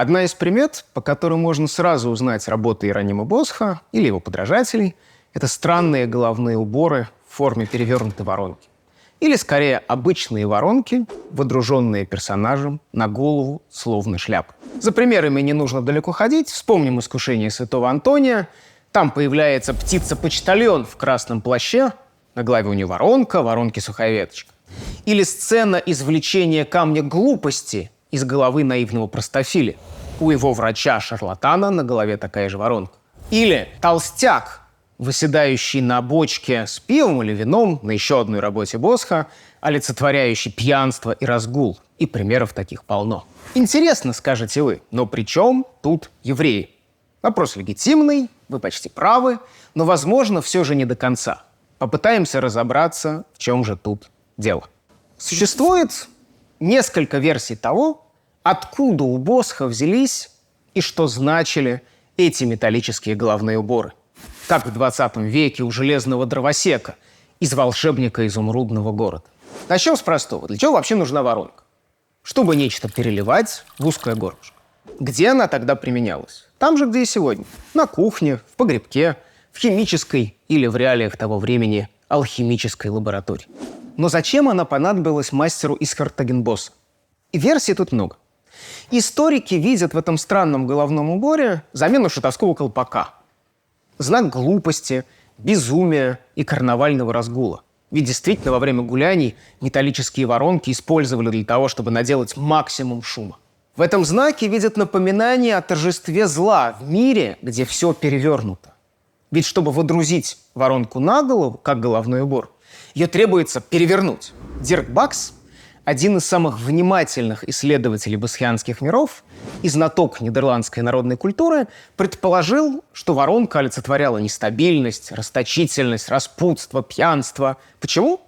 Одна из примет, по которой можно сразу узнать работы Иеронима Босха или его подражателей, это странные головные уборы в форме перевернутой воронки. Или, скорее, обычные воронки, водруженные персонажем на голову, словно шляпы. За примерами не нужно далеко ходить. Вспомним «Искушение святого Антония». Там появляется птица-почтальон в красном плаще. На голове у нее воронка, воронки сухая веточка. Или сцена извлечения камня глупости из головы наивного простофиля. У его врача-шарлатана на голове такая же воронка. Или толстяк, выседающий на бочке с пивом или вином на еще одной работе Босха, олицетворяющий пьянство и разгул. И примеров таких полно. Интересно, скажете вы, но при чем тут евреи? Вопрос легитимный, вы почти правы, но, возможно, все же не до конца. Попытаемся разобраться, в чем же тут дело. Существует несколько версий того, откуда у Босха взялись и что значили эти металлические головные уборы. Как в 20 веке у железного дровосека из «Волшебника изумрудного города». Начнем с простого. Для чего вообще нужна воронка? Чтобы нечто переливать в узкое горлышко. Где она тогда применялась? Там же, где и сегодня. На кухне, в погребке, в химической или в реалиях того времени алхимической лаборатории. Но зачем она понадобилась мастеру из Картагенбоса? И версий тут много. Историки видят в этом странном головном уборе замену шутовского колпака. Знак глупости, безумия и карнавального разгула. Ведь действительно во время гуляний металлические воронки использовали для того, чтобы наделать максимум шума. В этом знаке видят напоминание о торжестве зла в мире, где все перевернуто. Ведь чтобы водрузить воронку на голову, как головной убор, ее требуется перевернуть. Дирк Бакс, один из самых внимательных исследователей босхианских миров и знаток нидерландской народной культуры, предположил, что воронка олицетворяла нестабильность, расточительность, распутство, пьянство. Почему?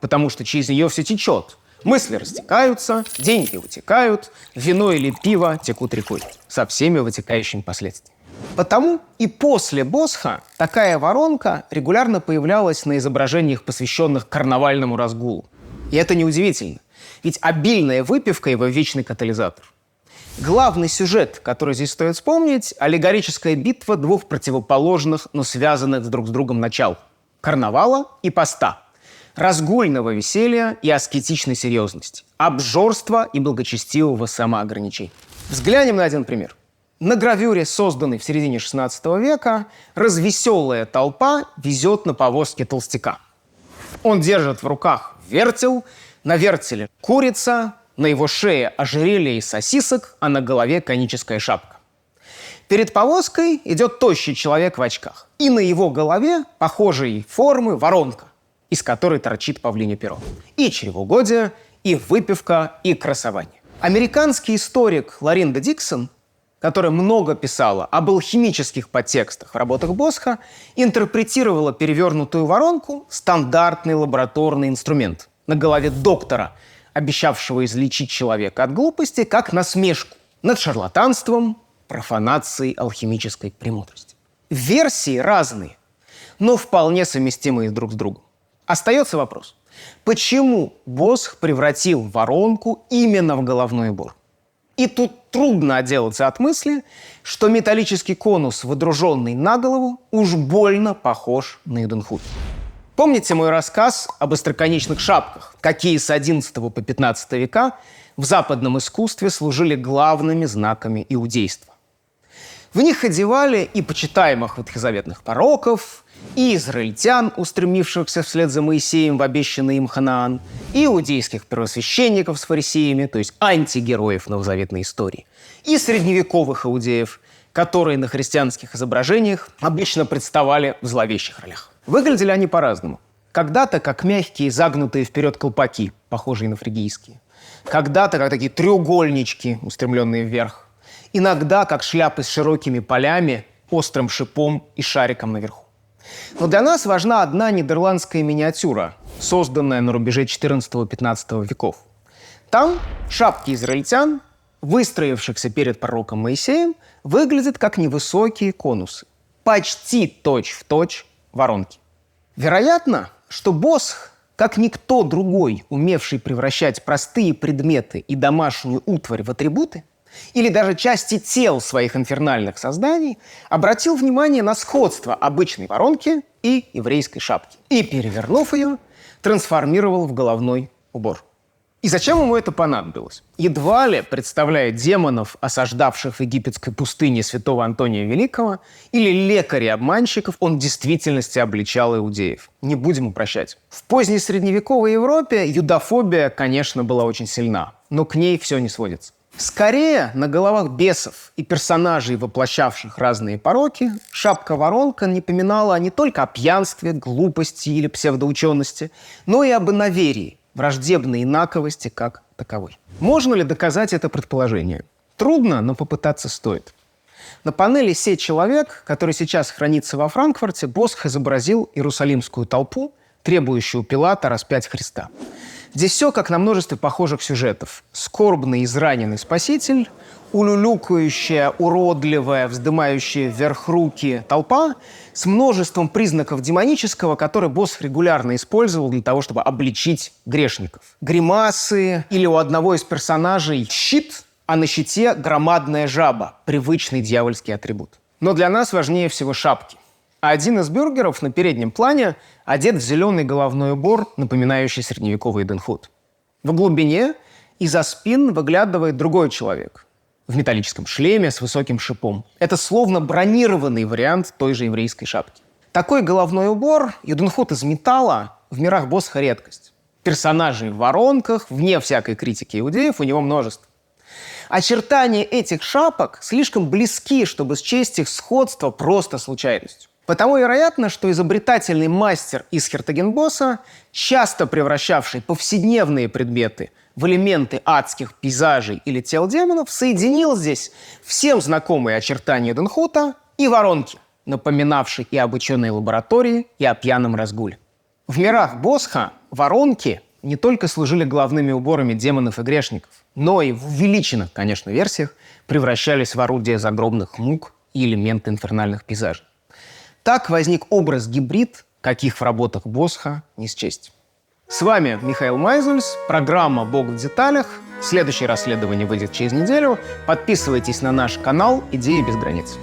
Потому что через нее все течет. Мысли растекаются, деньги вытекают, вино или пиво текут рекой, со всеми вытекающими последствиями. Потому и после Босха такая воронка регулярно появлялась на изображениях, посвященных карнавальному разгулу. И это неудивительно, ведь обильная выпивка – его вечный катализатор. Главный сюжет, который здесь стоит вспомнить – аллегорическая битва двух противоположных, но связанных друг с другом начал – карнавала и поста, разгульного веселья и аскетичной серьезности, обжорства и благочестивого самоограничения. Взглянем на один пример. На гравюре, созданной в середине XVI века, развеселая толпа везет на повозке толстяка. Он держит в руках вертел, на вертеле курица, на его шее ожерелье из сосисок, а на голове коническая шапка. Перед повозкой идет тощий человек в очках, и на его голове похожей формы воронка, из которой торчит павлинье перо. И чревоугодие, и выпивка, и красование. Американский историк Лоринда Диксон, которая много писала об алхимических подтекстах в работах Босха, интерпретировала перевернутую воронку – стандартный лабораторный инструмент на голове доктора, обещавшего излечить человека от глупости, как насмешку над шарлатанством, профанацией алхимической премудрости. Версии разные, но вполне совместимые друг с другом. Остается вопрос, почему Босх превратил воронку именно в головной убор? И тут трудно отделаться от мысли, что металлический конус, водруженный на голову, уж больно похож на Иденхут. Помните мой рассказ об остроконечных шапках, какие с XI по XV века в западном искусстве служили главными знаками иудейства? В них одевали и почитаемых ветхозаветных пророков, и израильтян, устремившихся вслед за Моисеем в обещанный им Ханаан, и иудейских первосвященников с фарисеями, то есть антигероев новозаветной истории, и средневековых иудеев, которые на христианских изображениях обычно представали в зловещих ролях. Выглядели они по-разному. Когда-то как мягкие, загнутые вперед колпаки, похожие на фригийские. Когда-то как такие треугольнички, устремленные вверх. Иногда как шляпы с широкими полями, острым шипом и шариком наверху. Но для нас важна одна нидерландская миниатюра, созданная на рубеже XIV-XV веков. Там шапки израильтян, выстроившихся перед пророком Моисеем, выглядят как невысокие конусы. Почти точь-в-точь воронки. Вероятно, что Босх, как никто другой, умевший превращать простые предметы и домашнюю утварь в атрибуты, или даже части тел своих инфернальных созданий, обратил внимание на сходство обычной воронки и еврейской шапки. И, перевернув ее, трансформировал в головной убор. И зачем ему это понадобилось? Едва ли представляя демонов, осаждавших в египетской пустыне святого Антония Великого, или лекарей-обманщиков, он в действительности обличал иудеев. Не будем упрощать. В поздней средневековой Европе юдофобия, конечно, была очень сильна, но к ней все не сводится. Скорее, на головах бесов и персонажей, воплощавших разные пороки, шапка-воронка напоминала не только о пьянстве, глупости или псевдоучености, но и об иноверии, враждебной инаковости как таковой. Можно ли доказать это предположение? Трудно, но попытаться стоит. На панели «Сей человек», который сейчас хранится во Франкфурте, Босх изобразил иерусалимскую толпу, требующую Пилата распять Христа. Здесь все как на множестве похожих сюжетов. Скорбный, израненный спаситель, улюлюкающая, уродливая, вздымающая вверх руки толпа с множеством признаков демонического, которые Босх регулярно использовал для того, чтобы обличить грешников. Гримасы или у одного из персонажей щит, а на щите громадная жаба, привычный дьявольский атрибут. Но для нас важнее всего шапки. А один из бюргеров на переднем плане одет в зеленый головной убор, напоминающий средневековый Эден Худ. В глубине из-за спин выглядывает другой человек в металлическом шлеме с высоким шипом. Это словно бронированный вариант той же еврейской шапки. Такой головной убор, Эден Худ из металла, в мирах Босха редкость. Персонажей в воронках, вне всякой критики иудеев, у него множество. Очертания этих шапок слишком близки, чтобы счесть их сходство просто случайностью. Потому вероятно, что изобретательный мастер из Хертагенбосса, часто превращавший повседневные предметы в элементы адских пейзажей или тел демонов, соединил здесь всем знакомые очертания Эден Хута и воронки, напоминавшие и об ученой лаборатории, и о пьяном разгуле. В мирах Босха воронки не только служили главными уборами демонов и грешников, но и в увеличенных, конечно, версиях превращались в орудия загробных мук и элементы инфернальных пейзажей. Так возник образ-гибрид, каких в работах Босха не счесть. С вами Михаил Майзульс, программа «Бог в деталях». Следующее расследование выйдет через неделю. Подписывайтесь на наш канал «Идеи без границ».